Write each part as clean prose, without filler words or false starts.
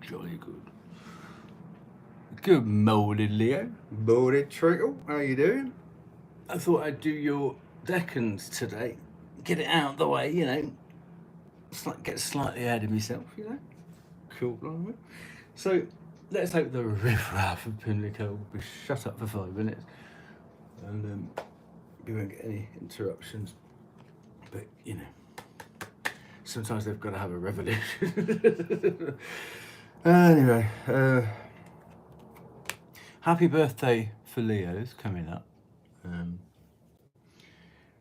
Jolly good. Good morning, Leo. Morning, Treacle. How you doing? I thought I'd do your decans today. Get it out of the way, get slightly ahead of myself. Cool. So, let's hope the riffraff of Pimlico will be shut up for 5 minutes. And you won't get any interruptions. But, sometimes they've got to have a revolution. Anyway, happy birthday for Leo's coming up.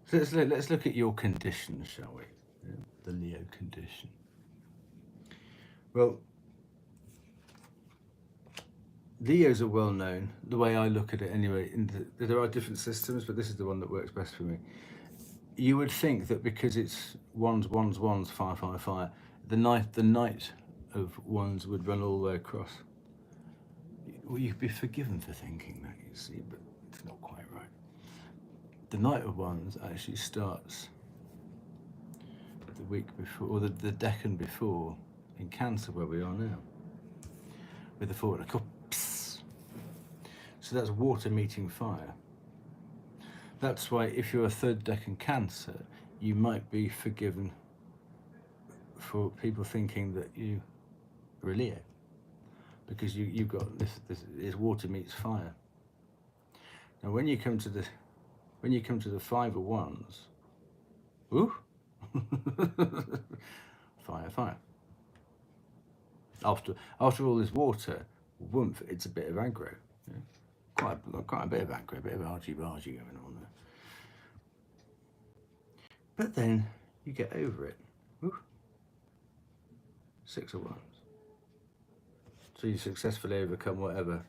So let's look at your condition, shall we? The Leo condition. Well, Leos are well known, the way I look at it anyway. There are different systems, but this is the one that works best for me. You would think that because it's ones, fire, fire, fire, the night of ones would run all the way across. Well, you'd be forgiven for thinking that, you see, but it's not quite right. The night of ones actually starts the week before, or the decan before, in Cancer, where we are now, with the 4 of cups. So that's water meeting fire. That's why if you're a 3rd decan Cancer, you might be forgiven for people thinking that you are a Leo, because you've got this is water meets fire. Now when you come to the 5 of wands, ooh, fire. After all this water, woomph, it's a bit of aggro. Quite a bit of aggro, a bit of argy-bargy going on there. But then you get over it. Ooh. 6 of wands. So you successfully overcome whatever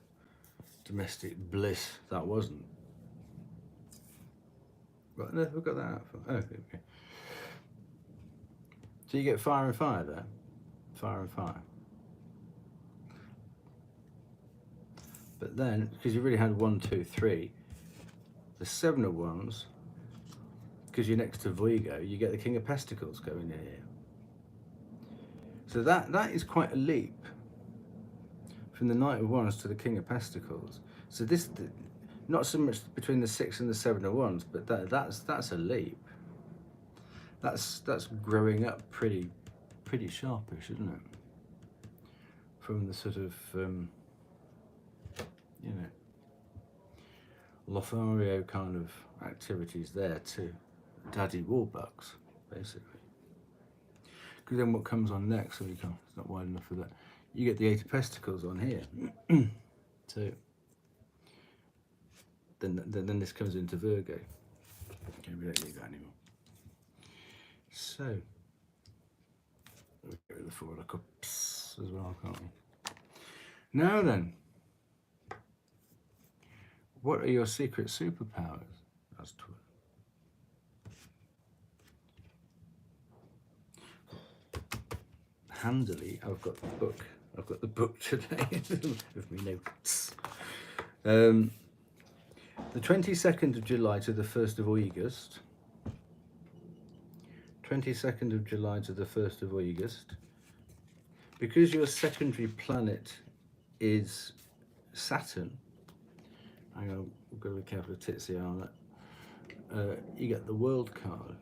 domestic bliss that wasn't. Right, no, we've got that out. Oh, okay. So you get fire and fire there. Fire and fire. But then, because you really had 1, 2, 3, the 7 of wands, because you're next to Virgo, you get the King of Pentacles going in here. So that is quite a leap from the Knight of Wands to the King of Pentacles. So this, not so much between the 6 and the 7 of Wands, but that's a leap. That's growing up pretty sharpish, isn't it? From the sort of Lothario kind of activities there to Daddy Warbucks, basically. Because then what comes on next, so it's not wide enough for that. You get the 8 of Pentacles on here. So then this comes into Virgo. Okay, we don't need that anymore. So we'll get rid of the 4 of Cups as well, can't we? Now then, what are your secret superpowers? That's 12. Handily, I've got the book today with me notes. The 22nd of July to the 1st of August. 22nd of July to the 1st of August. Because your secondary planet is Saturn, hang on, we've got to be careful of Titsy on that. You get the World card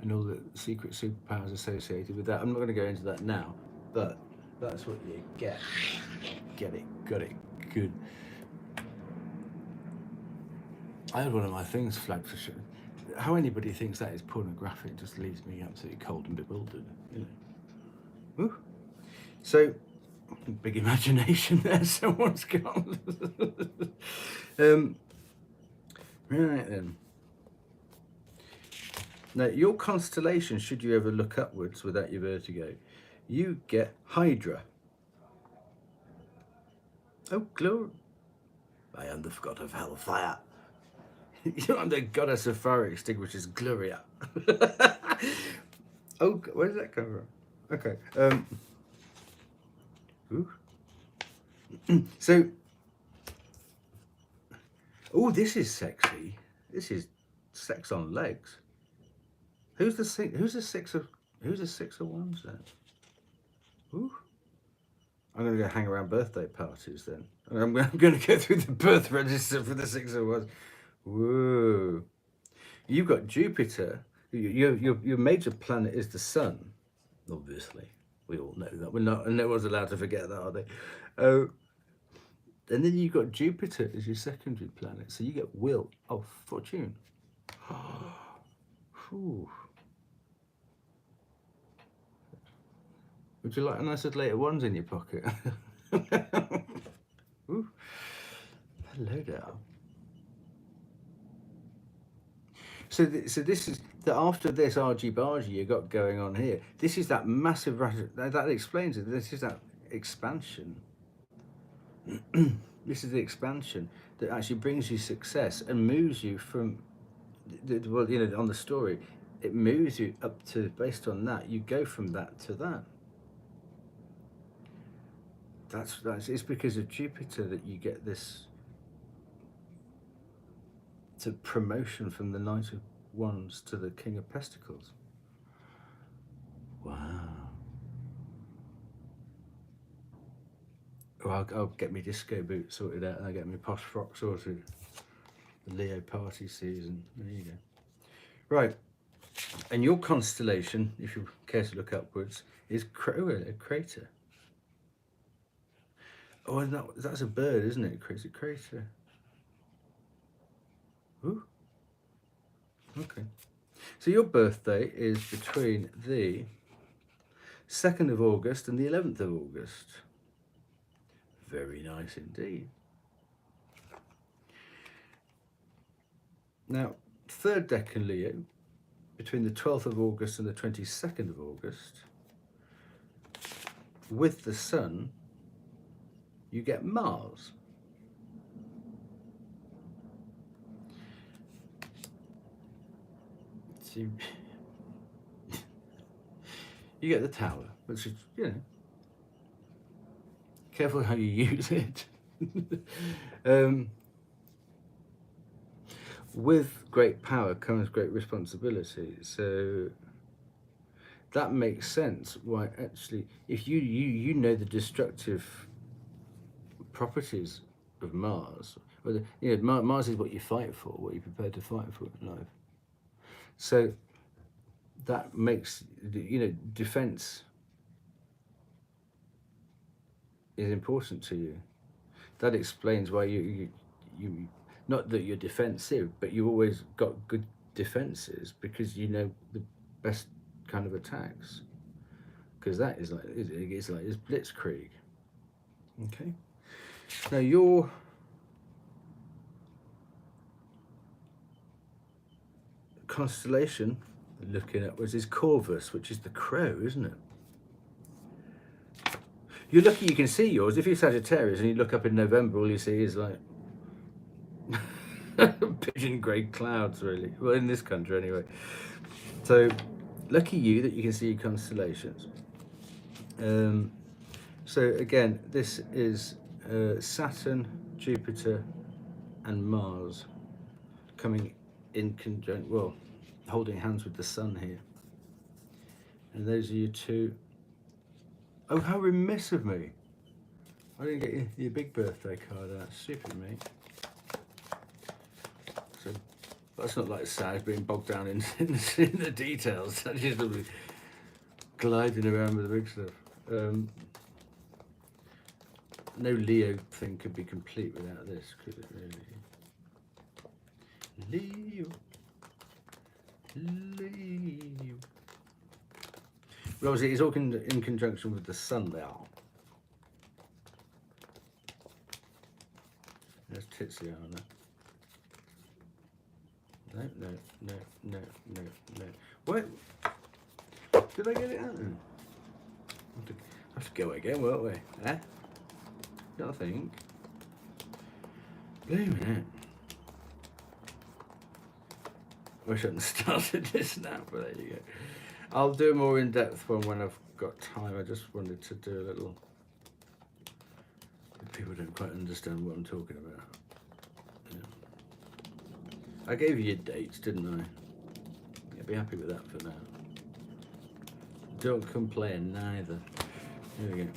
and all the secret superpowers associated with that. I'm not going to go into that now, but that's what you get. Get it, got it, good. I had one of my things flagged for sure. How anybody thinks that is pornographic just leaves me absolutely cold and bewildered, Woo. So, big imagination there someone's got. Right then. Now, your constellation, should you ever look upwards without your vertigo, you get Hydra. Oh, Gloria. I am the god of hellfire. I'm the goddess of fire extinguishers, Gloria. Oh, where's that come from? Okay. So, oh, this is sexy. This is sex on legs. Who's the 6 of wands then? Ooh. I'm going to go hang around birthday parties then. I'm going to go through the birth register for the 6 of Wands. Whoa. You've got Jupiter. Your major planet is the Sun, obviously. We all know that. We're not, and no one's allowed to forget that, are they? And then you've got Jupiter as your secondary planet. So you get will. Oh, fortune. Whew. Would you like a nice little 8 of Wands in your pocket? Ooh. Hello there. So this is that after this argy-bargy you got going on here. This is that massive that explains it. This is that expansion. This is the expansion that actually brings you success and moves you from, well, you know, on the story, it moves you up to, based on that, you go from that to that. That's it's because of Jupiter that you get this to promotion from the Knight of Wands to the King of Pentacles. Wow. Oh, I'll get me disco boots sorted out and I'll get me posh frock sorted. The Leo party season. There you go. Right. And your constellation, if you care to look upwards, is a crater. Oh, and that's a bird, isn't it? It's a crater. Ooh. Okay. So your birthday is between the 2nd of August and the 11th of August. Very nice indeed. Now, 3rd decan Leo, between the 12th of August and the 22nd of August, with the Sun, you get Mars. So you get the Tower, which is, you know, careful how you use it. With great power comes great responsibility. So that makes sense why actually, if you know the destructive properties of Mars, or you know, Mars is what you fight for, what you're prepared to fight for in life. So that makes, you know, defense is important to you. That explains why you not that you're defensive, but you've always got good defenses because you know the best kind of attacks. Because that is like, it's blitzkrieg. Okay. Now your constellation, looking upwards, is Corvus, which is the crow, isn't it? You're lucky you can see yours. If you're Sagittarius and you look up in November, all you see is like pigeon grey clouds, really. Well, in this country anyway. So lucky you that you can see your constellations. So again, this is Saturn, Jupiter and Mars coming in conjunct, well, holding hands with the Sun here. And those are your two. Oh, how remiss of me. I didn't get your big birthday card out. Stupid me. So that's not like Sag being bogged down in the details. That's just be gliding around with the big stuff. No Leo thing could be complete without this, could it really? Leo. Well, obviously, it's all in conjunction with the Sun there. There's Tiziana. No. What? Did I get it out then? I have to go again, won't we? Eh? I think. Blimey it. Wish I hadn't started this now, but there you go. I'll do a more in-depth one when I've got time. I just wanted to do a little... People don't quite understand what I'm talking about. Yeah. I gave you your dates, didn't I? I'll be happy with that for now. Don't complain neither. There we go.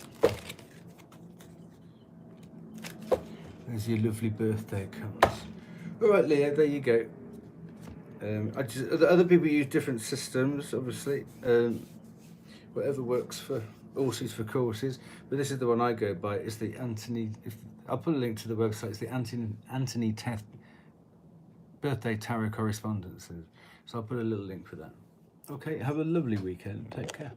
There's your lovely birthday cards. All right, Leo, there you go. Other people use different systems, obviously. Whatever works for horses for courses, but this is the one I go by. It's the Anthony. I'll put a link to the website. It's the Anthony Teth Birthday Tarot Correspondences. So I'll put a little link for that. Okay, have a lovely weekend. Take care.